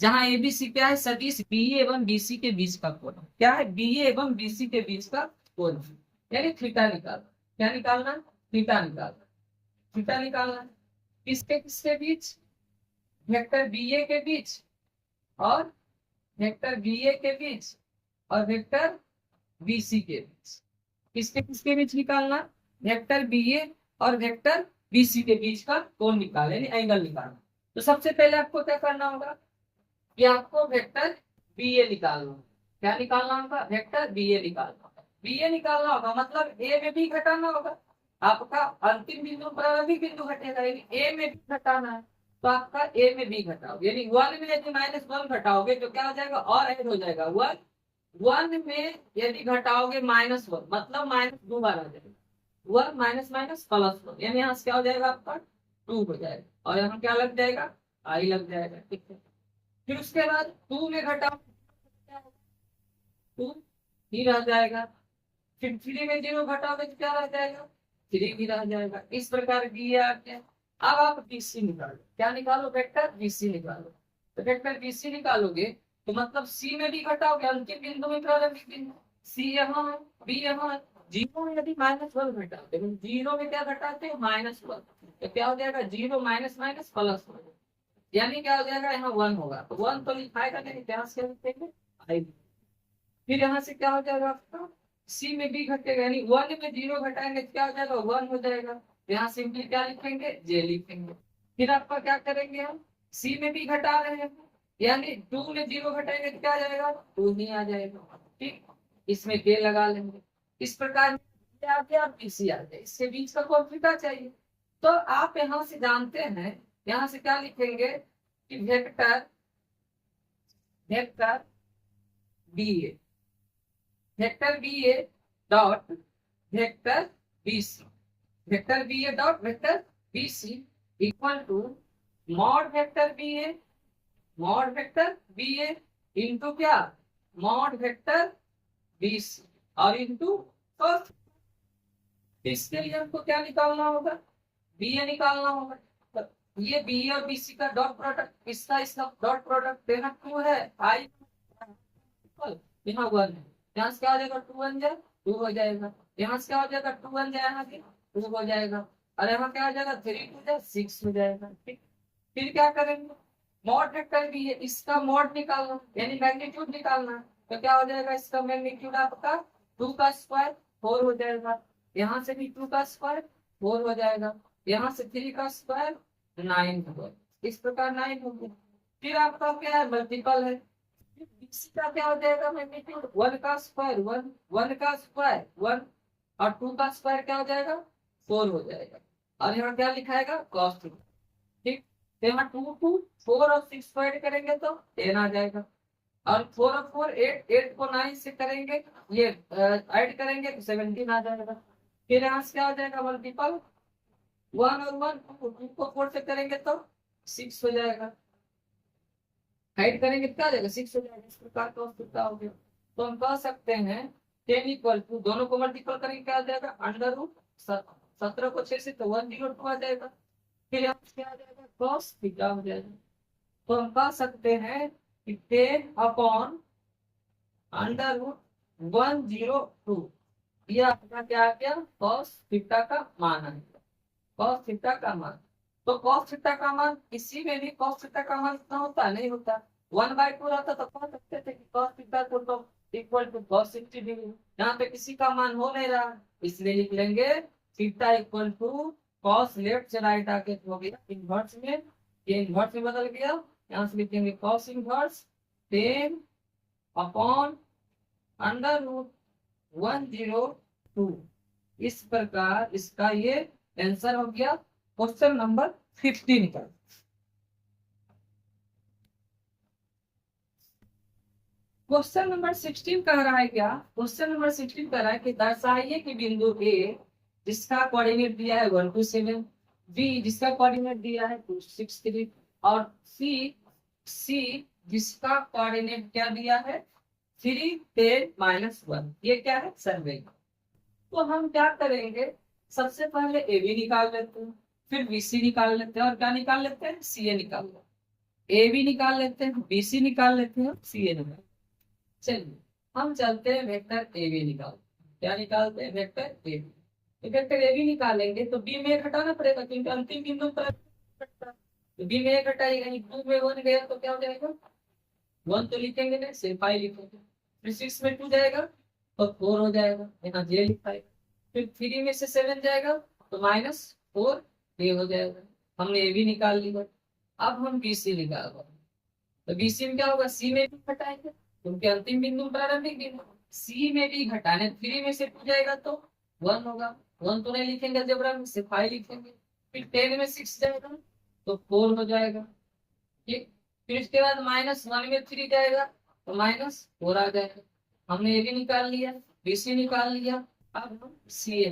जहां ए बी सी क्या है सदिश बी एवं बी सी के बीच का कोण, क्या है बी एवं बी सी के बीच का कोण, यानी थीटा निकालना, क्या निकालना थीटा निकालना, थीटा निकालना किसके किसके बीच, वेक्टर बी ए के बीच और वेक्टर बी ए के बीच और वेक्टर बी सी के बीच, किसके किसके बीच निकालना, वेक्टर बी ए और वेक्टर बी सी के बीच का कोण निकाले, यानी एंगल निकालना। तो सबसे पहले आपको क्या करना होगा कि आपको वेक्टर बी ए निकालना होगा, क्या निकालना होगा वेक्टर बी ए निकालना होगा, बी ए निकालना होगा मतलब ए में भी घटाना होगा, आपका अंतिम बिंदु पर भी बिंदु घटेगा, यानी ए में भी घटाना है, तो आपका ए में भी घटाओ, यानी 1 में यदि -1 घटाओगे तो क्या हो जाएगा और ऐड हो जाएगा 1 में यदि घटाओगे -1 मतलब -2 बार आ जाएगा, 1 माइनस माइनस प्लस 1, यानी यहाँ से क्या हो जाएगा आपका 2 हो जाएगा, और यहाँ क्या लग जाएगा आई लग जाएगा, ठीक है। फिर उसके बाद 2 में घटाओ 2 ही रह जाएगा, फिर 3 में 0 घटाओगे तो क्या रह जाएगा 3 भी रह जाएगा, इस प्रकार की आ गया। अब आप बीसी निकालो, क्या निकालो वेक्टर बीसी निकालो, तो वेक्टर बीसी निकालोगे तो मतलब सी में भी घटाओगे अंतिम बिंदु में प्रारंभिक बिंदु, सी यहाँ है बी यहाँ है, जीरो में यदि -1 घटाते हैं, जीरो में क्या घटाते हैं -1, तो क्या हो जाएगा 0 माइनस माइनस प्लस 1, यानी क्या हो जाएगा यहाँ 1 होगा, तो 1 तो लिखाएगा नहीं, क्या से लिखेंगे आई। फिर यहाँ से क्या हो जाएगा आपका सी में भी घटेगा, यानी 1 में 0 घटाएंगे तो क्या हो जाएगा 1 हो जाएगा, यहाँ सिंपली क्या लिखेंगे जे लिखेंगे। फिर आपका क्या करेंगे हम सी में भी घटा रहे हैं, यानी 2 में 0 घटाएंगे तो क्या आ जाएगा 2 ही आ जाएगा, ठीक, इसमें जे लगा लेंगे। इस प्रकार आ गया और बीसी आ गया, इसके बीच का कोण थीटा चाहिए। तो आप यहाँ से जानते हैं, यहाँ से क्या लिखेंगे कि vector vector B A, vector B A dot vector B C, vector B A dot vector B C equal to mod vector B A into क्या मॉड वेक्टर बी सी और इंटू कॉस। इसके लिए हमको क्या निकालना होगा B ए निकालना होगा, तो ये बी ए और बी सी का डॉट प्रोडक्ट, इसका डॉट प्रोडक्ट देना 2 है आई, यहाँ 1 है, यहाँ से क्या हो जाएगा 2 1 जा 2 हो जाएगा, यहाँ से क्या हो जाएगा 2 1 जा यहाँ से 2 हो जाएगा, और यहाँ क्या हो जाएगा 3 2 जा 6 हो जाएगा, ठीक। फिर क्या करेंगे मॉड वेक्टर भी है, इसका मॉड निकालना यानी मैग्नीट्यूड निकालना, तो क्या हो जाएगा इसका मैग्नीट्यूड आपका 2 का स्क्वायर 4 हो जाएगा, यहाँ से भी 2 का स्क्वायर 4 हो जाएगा, यहाँ से 3 का स्क्वायर 9 होगा, इस प्रकार 9 हो गया। फिर आपका क्या है मल्टीपल है, इसका क्या हो जाएगा मैग्नीट्यूड 1 का स्क्वायर 1 1 का स्क्वायर 1 और 2 का स्क्वायर क्या हो जाएगा 4 हो जाएगा, और यहाँ क्या लिखाएगा cos थीटा, ठीक। तो यहाँ 2 2 4 और 6 को ऐड करेंगे तो 10 आ जाएगा, और 4 और 4 8 8 को 9 से करेंगे ये ऐड करेंगे तो 17 आ जाएगा। फिर यहाँ से क्या हो जाएगा मल्टीपल 1 और 1 2 को 4 से करेंगे तो 6 हो जाएगा, ऐड करेंगे तो क्या आ जाएगा 6 हो जाएगा, इस प्रकार cos थीटा हो गया। तो हम कह सकते हैं 10 इक्वल टू दोनों को मल्टीपल करेंगे क्या आ जाएगा अंडर रूट 17 को 6 से तो 102 आ जाएगा, फिर यहाँ से क्या आ जाएगा cos थीटा हो जाएगा। तो हम कह सकते हैं कि 10 अपॉन अंडर रूट 102 ये आपका क्या आ गया cos थीटा का मान है, cos थीटा का मान। तो cos थीटा का मान किसी में भी cos थीटा का मान कितना होता नहीं होता 1/2 रहता तो कह सकते थे कि cos थीटा तो इक्वल टू cos 60 डिग्री, यहाँ पे किसी का मान हो नहीं रहा इसलिए लिख लेंगे theta equal to cos left से राइट आके हो गया इनवर्स में, ये इनवर्स में बदल गया। यहाँ से लिखेंगे cos inverse 10 upon under root 102। इस प्रकार इसका ये आंसर हो गया क्वेश्चन नंबर 15 का। क्वेश्चन नंबर 16 कह रहा है क्या, क्वेश्चन नंबर 16 कह रहा है कि दर्शाइए कि बिंदु ए जिसका कोऑर्डिनेट दिया है 127, बी जिसका कोऑर्डिनेट दिया है 263 और सी सी जिसका कोऑर्डिनेट क्या दिया है 3 10 -1, ये क्या है सर्वे। तो हम क्या करेंगे, सबसे पहले ए बी निकाल लेते हैं, फिर बी सी निकाल लेते हैं और क्या निकाल लेते हैं सी ए निकाल लेते हैं। ए बी निकाल लेते हैं, बी सी निकाल लेते हैं, सी ए निकाल। चलिए हम चलते हैं वेक्टर ए बी निकाल, क्या निकालते हैं वेक्टर ए बी। तो वेक्टर ए बी निकालेंगे तो बी में घटाना पड़ेगा क्योंकि अंतिम बिंदु पर तो बी में घटाएगा, 2 में 1 गया तो क्या हो जाएगा 1 तो लिखेंगे नहीं, सिर्फ 5 लिखेंगे। फिर 6 में 2 जाएगा तो 4 हो जाएगा, यहाँ जे लिखा है। फिर 3 में से 7 जाएगा तो -4 ये हो जाएगा। हमने ए बी निकाल लिया। अब हम बी सी निकाल रहे हैं, तो बी सी में क्या होगा, सी में भी घटाएंगे क्योंकि अंतिम बिंदु प्रारंभिक बिंदु। सी में भी घटाने 3 में से 2 जाएगा तो 1 होगा, 1 तो नहीं लिखेंगे अलजेब्रा में, सिर्फ 5 लिखेंगे। फिर 10 में 6 जाएगा तो 4 हो जाएगा, ठीक। फिर इसके बाद -1 में 3 जाएगा तो -4 आ जाएगा। हमने ए भी निकाल लिया, बी सी निकाल लिया। अब हम सी ए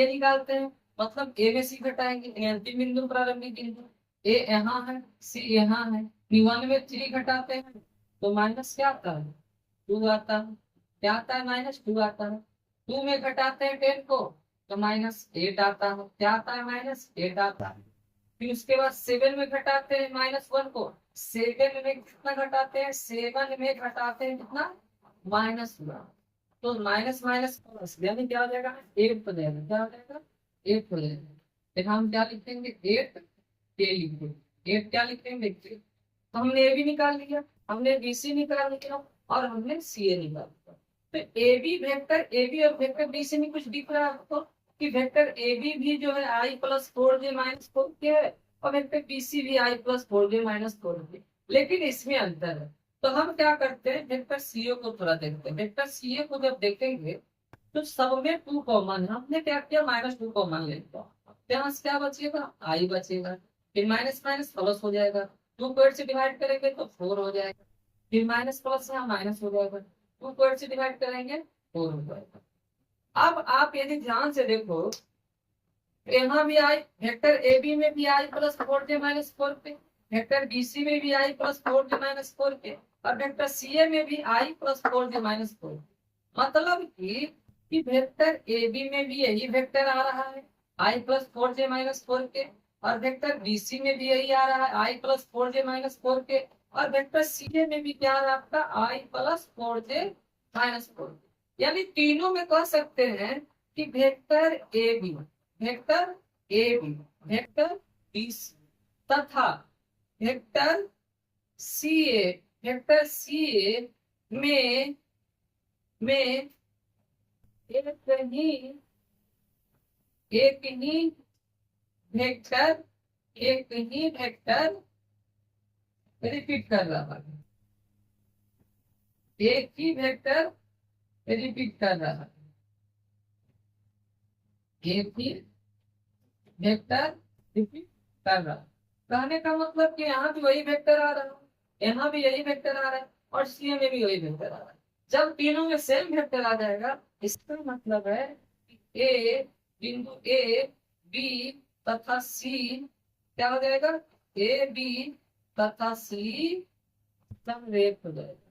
निकालते हैं, मतलब ए में सी घटाएंगे, अंतिम बिंदु प्रारंभिक बिंदु। ए यहाँ है, सी यहाँ है, 1 में 3 घटाते हैं तो माइनस क्या आता है 2 आता है, क्या आता है -2 आता है। 2 में घटाते हैं 10 को तो -8 आता है, क्या आता है -8 आता है। फिर उसके बाद 7 में घटाते हैं -1 को, 7 में कितना घटाते हैं 7 में घटाते हैं कितना -1, तो माइनस माइनस प्लस यानी क्या हो जाएगा 8 हो जाएगा, क्या हो जाएगा 8 हो जाएगा। फिर हम क्या लिखेंगे 8 के लिखेंगे, 8 क्या लिखेंगे देखिए। तो हमने ए बी निकाल लिया, हमने बी सी निकाल लिया और हमने सी ए निकाल लिया। तो A B vector A B और वेक्टर बी सी में कुछ दिख रहा है आपको कि वेक्टर ए बी भी जो है i+4j -4 के है और वेक्टर बी सी भी i+4j -4 के, लेकिन इसमें अंतर है। तो हम क्या करते हैं वेक्टर सी ए को थोड़ा देखते हैं। वेक्टर सी ए को जब देखेंगे तो सब में 2 कॉमन है, हमने क्या किया -2 कॉमन ले लिया, यहाँ से क्या बचेगा आई बचेगा, फिर माइनस माइनस प्लस हो जाएगा, 2 को 8 से डिवाइड करेंगे तो 4 हो जाएगा, फिर माइनस प्लस यहाँ माइनस हो जाएगा, 2 को 8 से डिवाइड करेंगे 4 हो जाएगा। अब आप यदि ध्यान से देखो यहाँ भी आई, वेक्टर ए बी में भी i+4j -4 पे, वेक्टर बी सी में भी i+4j -4 पे और वेक्टर सी ए में भी i+4j -4। मतलब कि वेक्टर ए बी में भी यही वेक्टर आ रहा है i+4j -4 के और वेक्टर बी सी में भी यही आ रहा है i+4j -4 के और वेक्टर सी ए में भी क्या आ रहा है आपका i+4j -4। यानी तीनों में कह सकते हैं कि vector A B vector A B vector B C तथा वेक्टर सी ए में एक ही वेक्टर रिपीट कर रहा है, एक ही वेक्टर रिपीट कर रहा है, एक ही वेक्टर रिपीट कर रहा है। कहने का मतलब कि यहाँ भी वही वेक्टर आ रहा है, यहाँ भी यही वेक्टर आ रहा है और सी में भी वही वेक्टर आ रहा है। जब तीनों में सेम वेक्टर आ जाएगा इसका मतलब है कि ए बिंदु ए बी तथा सी क्या हो जाएगा ए बी तथा सी समरेख हो जाएगा,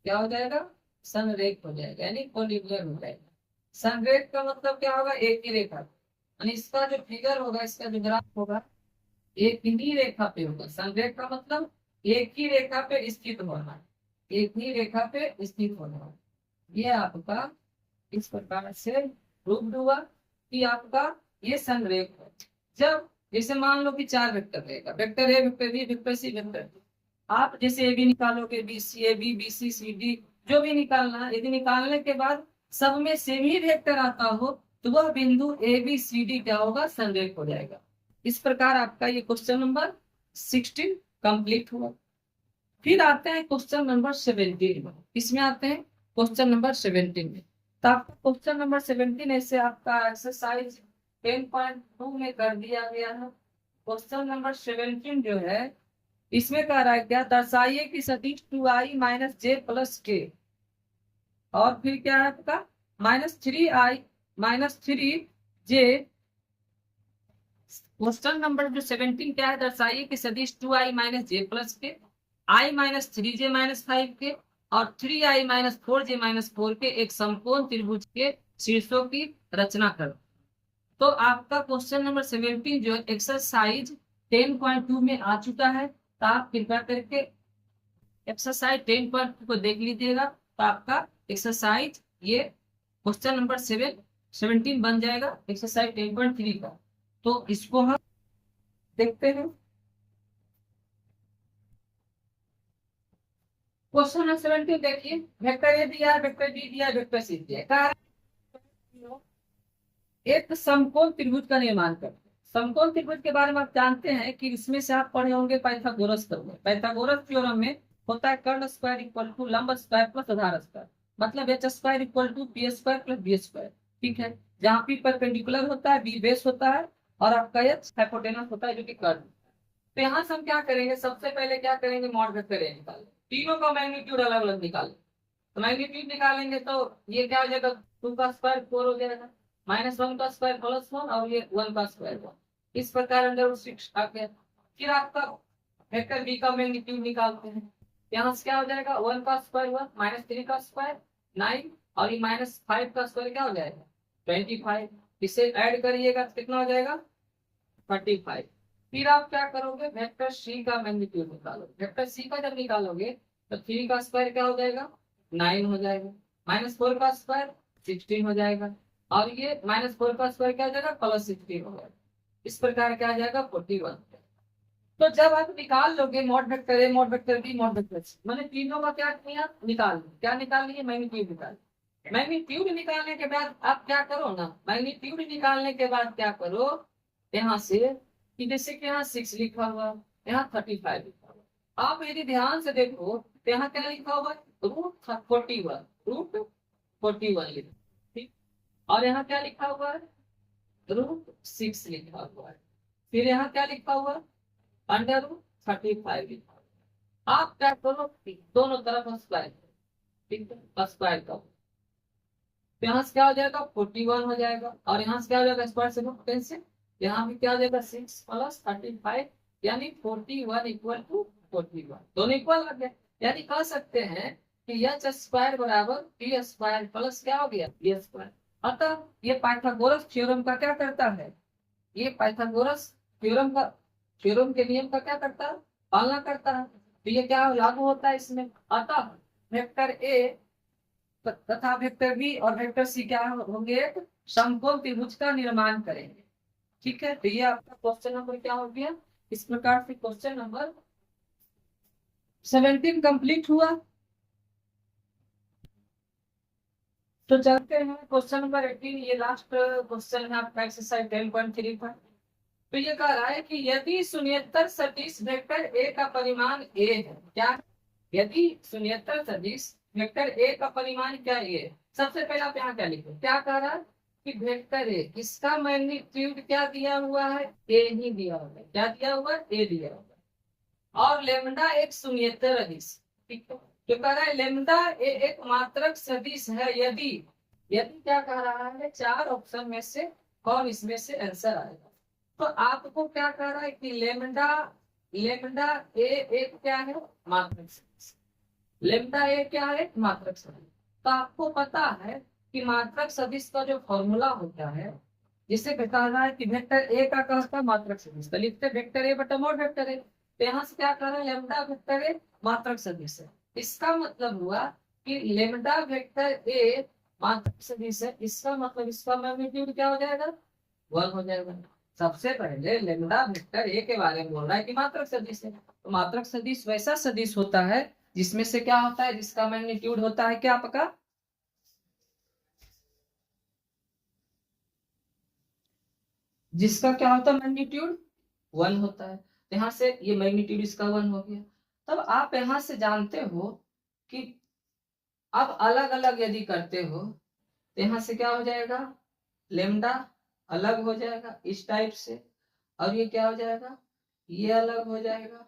क्या हो जाएगा समरेख हो जाएगा यानी कोलिनियर हो जाएगा। समरेख का मतलब क्या होगा एक ही रेखा, यानी इसका जो फिगर होगा इसका जो ग्राफ होगा एक ही रेखा पे होगा। समरेख का मतलब एक ही रेखा पे स्थित होना, एक ही रेखा पे स्थित होना। ये आपका इस प्रकार से प्रूव हुआ कि आपका ये समरेख है। जब जैसे मान लो कि 4 वेक्टर रहेगा, vector A vector B vector C vector D, आप जैसे ए बी निकालोगे B C A B B C C D जो भी निकालना है, यदि निकालने के बाद सब में सेम ही वेक्टर आता हो तो वह बिंदु ए बी सी डी क्या होगा, संरेख हो जाएगा। इस प्रकार आपका ये क्वेश्चन नंबर 16 कंप्लीट हुआ। फिर आते हैं क्वेश्चन नंबर 17 में। इसमें आते हैं क्वेश्चन नंबर 17 में। तो आपका क्वेश्चन नंबर 17 ऐसे आपका एक्सरसाइज 10.2 में कर दिया गया है। क्वेश्चन नंबर 17 जो है इसमें कह रहा है क्या, दर्शाइए कि सदिश 2i माइनस जे प्लस के और फिर क्या है आपका -3i minus 3j। Question number जो 17 क्या है, दर्शाइए कि सदिश 2i माइनस जे प्लस के, i माइनस 3j माइनस 5 के और 3i माइनस 4j माइनस 4 के एक समकोण त्रिभुज के शीर्षों की रचना करो। तो आपका क्वेश्चन नंबर 17 जो है एक्सरसाइज 10.2 में आ चुका है। तो आप कृपया करके एक्सरसाइज 10.2 को देख लीजिएगा। तो आपका एक्सरसाइज ये क्वेश्चन नंबर 17 बन जाएगा एक्सरसाइज 10.3 का। तो इसको हम देखते हैं। क्वेश्चन नंबर 17 देखिए, वेक्टर ए दिया, वेक्टर बी दिया, वेक्टर सी दिया। एक समकोण त्रिभुज का निर्माण करते हैं। समकोण त्रिभुज के बारे में आप जानते हैं कि इसमें से आप पढ़े होंगे पाइथागोरस थ्योरम। पाइथागोरस थ्योरम में होता है कर्ण स्क्वायर इक्वल टू लंब स्क्वायर प्लस आधार स्क्वायर, मतलब H square equal to P square plus B square. ठीक है, जहाँ पी परपेंडिकुलर होता है, बी बेस होता है और आपका एच हाइपोटेनस होता है जो कि कर्ण। तो यहाँ से हम क्या करेंगे, सबसे पहले क्या करेंगे, मॉड वेक्टर ए निकालेंगे। तीनों का मैग्नीट्यूड अलग अलग निकालेंगे। तो मैग्नीट्यूड निकालेंगे तो ये क्या हो जाएगा, 2 का स्क्वायर 4 हो जाएगा, -1 का स्क्वायर +1 और ये 1 का स्क्वायर 1। इस प्रकार √6 आ गया। फिर आपका वेक्टर बी का मैग्नीट्यूड निकालते हैं। यहाँ से क्या हो जाएगा, 1 का स्क्वायर 1 -3 का स्क्वायर 9 और ये -5 का स्क्वायर क्या हो जाएगा 25। इसे ऐड करिएगा तो कितना हो जाएगा 35। फिर आप क्या करोगे, वेक्टर सी का मैग्नीट्यूड निकालोगे। वेक्टर सी का जब निकालोगे तो 3 का स्क्वायर क्या हो जाएगा 9 हो जाएगा, -4 का स्क्वायर 16 हो जाएगा और ये -4 का स्क्वायर क्या हो जाएगा +16 हो जाएगा। इस प्रकार क्या आ जाएगा 41। तो जब आप निकाल लोगे mod vector A, mod vector B, mod vector C, मैंने तीनों का क्या किया निकाल लिया। क्या निकाल लिए, मैग्नीट्यूड निकाल। मैग्नीट्यूड निकालने के बाद आप क्या करो ना, मैग्नीट्यूड निकालने के बाद क्या करो, यहाँ से कि जैसे कि यहाँ 6 लिखा हुआ, यहाँ 35 लिखा हुआ। आप यदि ध्यान से देखो तो यहाँ क्या लिखा हुआ √41, √41 लिखा, ठीक। और यहाँ क्या लिखा हुआ है √6 लिखा हुआ है। फिर यहाँ क्या लिखा हुआ √35 लिखा हुआ। आप क्या करो दोनों तरफ स्क्वायर, ठीक है, स्क्वायर करो। तो यहाँ से क्या हो जाएगा 41 हो जाएगा और यहाँ से क्या हो जाएगा स्क्वायर से कैंसिल। यहाँ भी क्या हो जाएगा 6 + 35 यानी 41 इक्वल टू 41, दोनों इक्वल आ गए। यानी कह सकते हैं कि एच स्क्वायर बराबर टी स्क्वायर प्लस क्या हो गया बी स्क्वायर। अतः ये पाइथागोरस थ्योरम का क्या करता है, ये पाइथागोरस थ्योरम के नियम का क्या करता है, पालना करता है। तो ये क्या लागू होता है इसमें। अतः वेक्टर ए तथा वेक्टर बी और वेक्टर सी क्या होंगे, एक समकोण त्रिभुज का निर्माण करेंगे। ठीक है, तो ये आपका क्वेश्चन नंबर क्या हो गया। इस प्रकार से क्वेश्चन नंबर 17 कंप्लीट हुआ। तो चलते हैं क्वेश्चन नंबर 18। ये लास्ट क्वेश्चन है आपका एक्सरसाइज 10.3 पर। तो ये कह रहा है कि यदि शून्येतर सदिश वेक्टर ए का परिमाण ए है, क्या, यदि शून्येतर सदिश वेक्टर ए का परिमाण क्या ए है। सबसे पहले आप यहाँ क्या लिखो, क्या कह रहा है कि वेक्टर ए, इसका मैग्नीट्यूड क्या दिया हुआ है ए ही दिया हुआ है। क्या दिया हुआ है ए दिया हुआ है और लेमडा एक शून्येतर अदिश, ठीक है। तो कह रहा है लेमडा ए एक मात्रक सदिश है यदि, यदि क्या कह रहा है 4 ऑप्शन में से कौन इसमें से आंसर आएगा। तो आपको क्या कह रहा है कि लेमडा ए एक क्या है मात्रक सदिश, लेमडा ए क्या है मात्रक सदिश। तो आपको पता है कि मात्रक सदिश का जो फॉर्मूला होता है, जिसे बता रहा है कि वेक्टर ए का कहता मात्रक सदिश, तो लिखते वेक्टर ए बटा मोड वेक्टर ए। तो यहाँ से क्या कर रहे हैं लेमडा वेक्टर ए मात्रक सदिश है। इसका मतलब हुआ कि लेमडा वेक्टर ए मात्रक सदिश है, इसका मतलब इसका मैग्नीट्यूड क्या हो जाएगा 1 हो जाएगा। सबसे पहले लेमडा वेक्टर ए के बारे में बोल रहा है कि मात्रक सदिश है। तो मात्रक सदिश वैसा सदिश होता है जिसमें से क्या होता है, जिसका मैग्नीट्यूड होता है क्या आपका जिसका क्या होता है मैग्नीट्यूड 1 होता है। तो यहाँ से ये मैग्नीट्यूड इसका 1 हो गया। तब आप यहाँ से जानते हो कि अब अलग अलग यदि करते हो तो यहाँ से क्या हो जाएगा, लेमडा अलग हो जाएगा इस टाइप से, और ये क्या हो जाएगा, ये अलग हो जाएगा।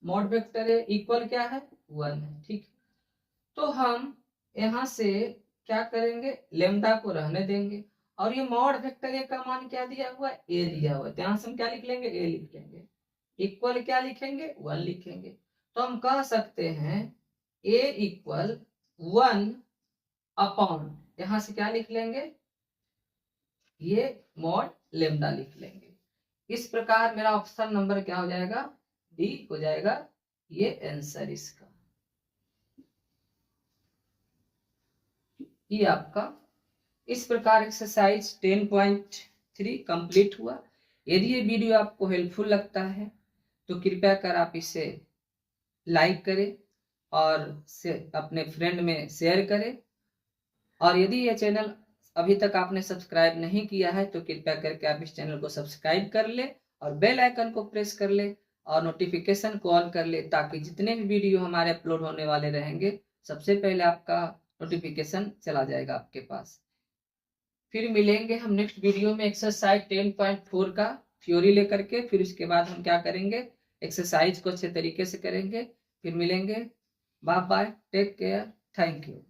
मॉड वेक्टर है इक्वल क्या है 1 है, ठीक। तो हम यहाँ से क्या करेंगे, लेमडा को रहने देंगे, और ये मॉड वेक्टर ए का मान क्या दिया हुआ है, ए दिया हुआ है। यहाँ से हम क्या लिख लेंगे, ए लिख लेंगे, इक्वल क्या लिखेंगे 1 लिखेंगे। तो हम कह सकते हैं ए इक्वल 1 अपॉन, यहाँ से क्या लिख लेंगे, ये मॉड लेमडा लिख लेंगे। इस प्रकार मेरा ऑप्शन नंबर क्या हो जाएगा, डी हो जाएगा ये आंसर इसका। ये आपका इस प्रकार एक्सरसाइज 10.3 कंप्लीट हुआ। यदि ये वीडियो आपको हेल्पफुल लगता है तो कृपया कर आप इसे लाइक करें और अपने फ्रेंड में शेयर करें। और यदि ये चैनल अभी तक आपने सब्सक्राइब नहीं किया है तो कृपया करके आप इस चैनल को सब्सक्राइब कर ले और बेल आइकन को प्रेस कर ले और नोटिफिकेशन को ऑन कर ले, ताकि जितने भी वीडियो हमारे अपलोड होने वाले रहेंगे सबसे पहले आपका नोटिफिकेशन चला जाएगा आपके पास। फिर मिलेंगे हम नेक्स्ट वीडियो में एक्सरसाइज 10.4 का थ्योरी लेकर के। फिर उसके बाद हम क्या करेंगे, एक्सरसाइज को अच्छे तरीके से करेंगे। फिर मिलेंगे, bye bye, take care, thank you.